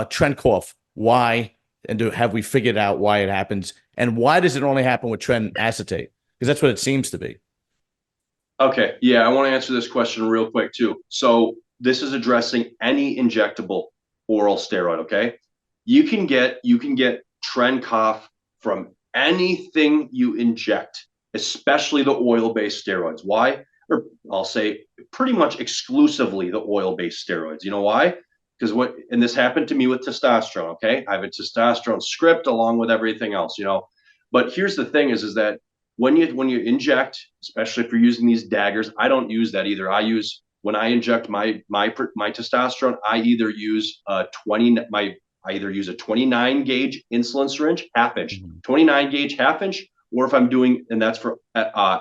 trend cough. Why? And have we figured out why it happens? And why does it only happen with tren acetate? Because that's what it seems to be. Okay, yeah, I want to answer this question real quick too. So this is addressing any injectable oral steroid, okay? You can get trend cough from anything you inject, especially the oil-based steroids. Why? Or I'll say pretty much exclusively the oil-based steroids. You know why? Because and this happened to me with testosterone, okay? I have a testosterone script along with everything else, you know. But here's the thing is that when you inject, especially if you're using these daggers, I don't use that either. When I inject my testosterone, I either use a 29 gauge insulin syringe, half inch, 29 gauge half inch, or if I'm doing, and that's for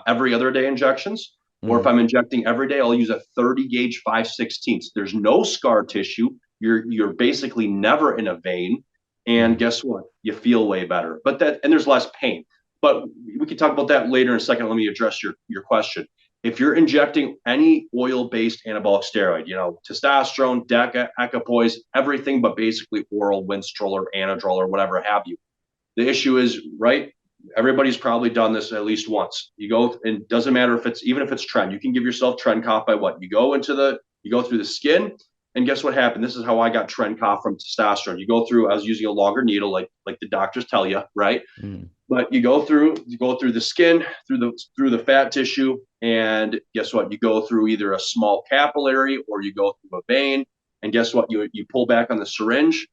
every other day injections, or if I'm injecting every day, I'll use a 30 gauge 5/16. There's no scar tissue. You're basically never in a vein, and guess what? You feel way better. And there's less pain. But we can talk about that later in a second. Let me address your question. If you're injecting any oil-based anabolic steroid, you know, testosterone, DECA, equipoise, everything but basically oral Winstrol or Anadrol or whatever have you. The issue is, right, everybody's probably done this at least once. You go, and it doesn't matter even if it's trend, you can give yourself trend cough by what? You go through the skin, and guess what happened? This is how I got trend cough from testosterone. I was using a longer needle, like the doctors tell you, right? But you go through the skin, through the fat tissue, and guess what? You go through either a small capillary or you go through a vein, and guess what? You pull back on the syringe,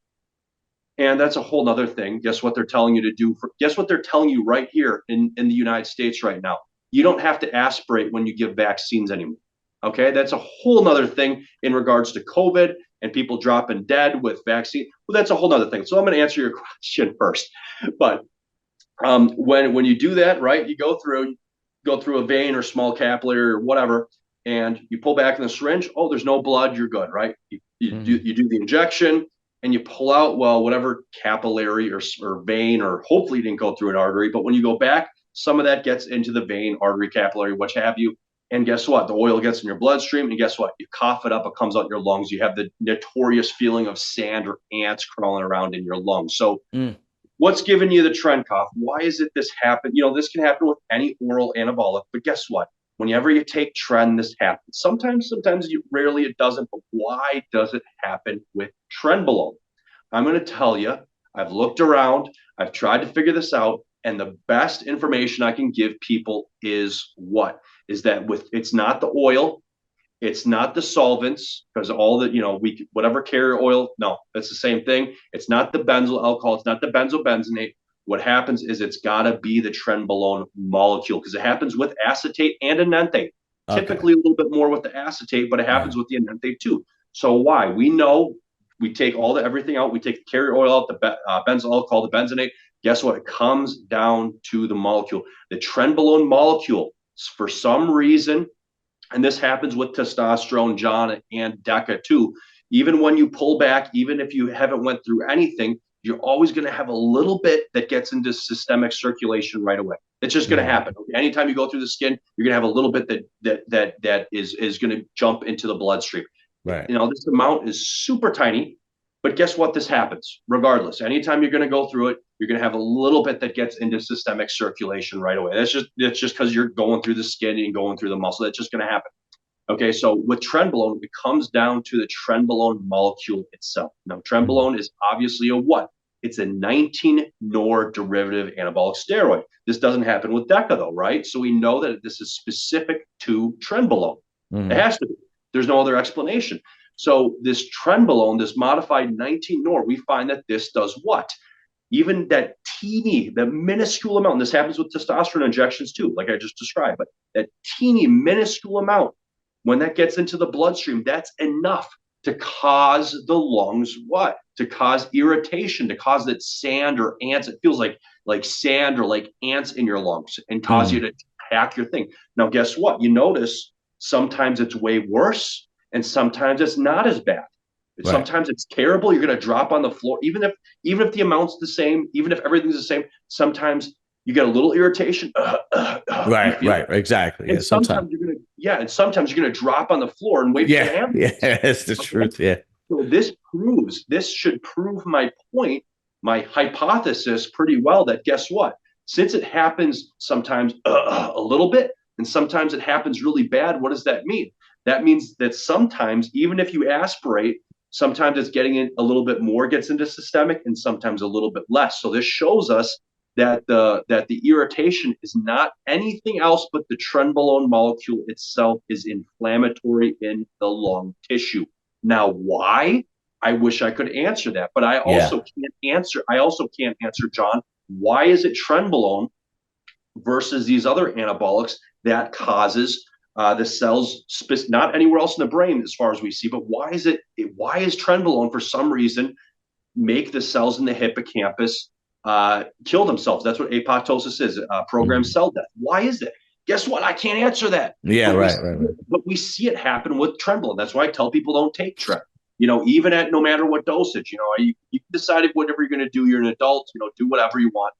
and that's a whole nother thing. Guess what they're telling you to do? Guess what they're telling you right here in the United States right now? You don't have to aspirate when you give vaccines anymore. Okay, that's a whole nother thing in regards to COVID and people dropping dead with vaccine. Well, that's a whole nother thing. So I'm going to answer your question first, but when you do that, right, you go through a vein or small capillary or whatever, and you pull back in the syringe. Oh, there's no blood. You're good, right? You do the injection and you pull out, well, whatever capillary or vein, or hopefully you didn't go through an artery. But when you go back, some of that gets into the vein, artery, capillary, what have you. And guess what? The oil gets in your bloodstream, and guess what? You cough it up, it comes out your lungs. You have the notorious feeling of sand or ants crawling around in your lungs. So what's giving you the trend cough? Why is it this happen? You know, this can happen with any oral anabolic, but guess what? Whenever you take trend, this happens. Sometimes rarely it doesn't, but why does it happen with Trenbolone? I'm going to tell you, I've looked around, I've tried to figure this out, and the best information I can give people is what? Is that it's not the oil, it's not the solvents, because all the, whatever carrier oil, no, that's the same thing. It's not the benzyl alcohol, it's not the benzobenzenate. What happens is it's got to be the Trenbolone molecule, because it happens with acetate and enanthate. Okay. Typically a little bit more with the acetate, but it happens with the enanthate too. So why? We know we take everything out. We take the carrier oil out, the benzyl alcohol, the benzenate. Guess what? It comes down to the molecule. The Trenbolone molecule, for some reason, and this happens with testosterone, John, and DECA too. Even when you pull back, even if you haven't went through anything, you're always going to have a little bit that gets into systemic circulation right away. It's just going to happen. Anytime you go through the skin, you're going to have a little bit that is going to jump into the bloodstream. Right. This amount is super tiny, but guess what? This happens regardless. Anytime you're going to go through it, you're going to have a little bit that gets into systemic circulation right away. That's just because you're going through the skin and going through the muscle. That's just going to happen. Okay, so with Trenbolone, it comes down to the Trenbolone molecule itself. Now, Trenbolone is obviously a what? It's a 19-nor derivative anabolic steroid. This doesn't happen with DECA, though, right? So we know that this is specific to Trenbolone. It has to be. There's no other explanation. So this Trenbolone, this modified 19-nor, we find that this does what? Even that minuscule amount, and this happens with testosterone injections too, like I just described, but that minuscule amount, when that gets into the bloodstream, that's enough to cause the lungs what? To cause irritation, to cause that sand or ants. It feels like sand or like ants in your lungs, and cause you to attack your thing. Now, guess what? You notice sometimes it's way worse, and sometimes it's not as bad. Right. Sometimes it's terrible. You're going to drop on the floor, even if the amount's the same, even if everything's the same. Sometimes you get a little irritation. Right, exactly. And sometimes you're going to drop on the floor and wait for the ambulance. Yeah, that's the truth. Yeah. So this should prove my point, my hypothesis pretty well that guess what? Since it happens sometimes a little bit and sometimes it happens really bad, what does that mean? That means that sometimes, even if you aspirate, sometimes it's getting in a little bit more gets into systemic and sometimes a little bit less. So this shows us that the irritation is not anything else but the trenbolone molecule itself is inflammatory in the lung tissue. Now, why? I wish I could answer that, but I also can't answer, John, why is it trenbolone versus these other anabolics that causes the cells, not anywhere else in the brain as far as we see, but why is trenbolone for some reason make the cells in the hippocampus kill themselves? That's what apoptosis is, programmed cell death. Why is it? Guess what? I can't answer that. Yeah, right. But we see it happen with trenbolone. That's why I tell people don't take tren. Even at no matter what dosage, you decide whatever you're going to do. You're an adult, do whatever you want.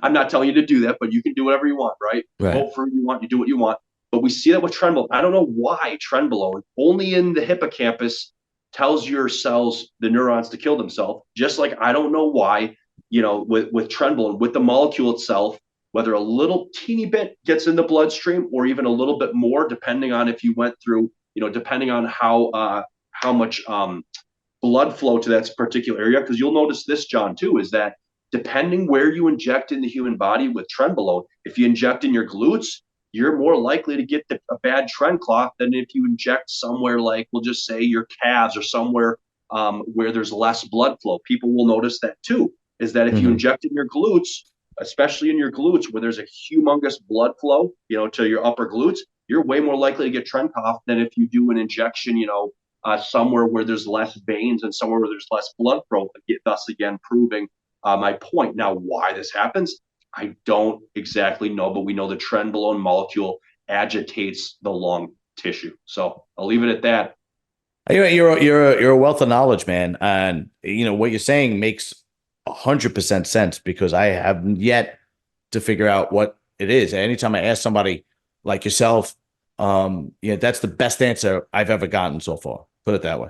I'm not telling you to do that, but you can do whatever you want, right? Right. Vote for who you want, you do what you want. But we see that with trenbolone. I don't know why trenbolone only in the hippocampus tells your cells, the neurons, to kill themselves. Just like I don't know why, with trenbolone, with the molecule itself, whether a little teeny bit gets in the bloodstream or even a little bit more, depending on if you went through, depending on how much blood flow to that particular area. Because you'll notice this, John, too, is that depending where you inject in the human body with trenbolone, if you inject in your glutes, you're more likely to get a bad tren clot than if you inject somewhere like, we'll just say, your calves or somewhere where there's less blood flow. People will notice that too, is that if you inject in your glutes, especially in your glutes where there's a humongous blood flow, to your upper glutes, you're way more likely to get tren cough than if you do an injection, somewhere where there's less veins and somewhere where there's less blood flow, thus again proving my point. Now, why this happens, I don't exactly know, but we know the trenbolone molecule agitates the lung tissue. So I'll leave it at that. You're a wealth of knowledge, man, and what you're saying makes 100% sense because I haven't yet to figure out what it is. Anytime I ask somebody like yourself, that's the best answer I've ever gotten so far. Put it that way.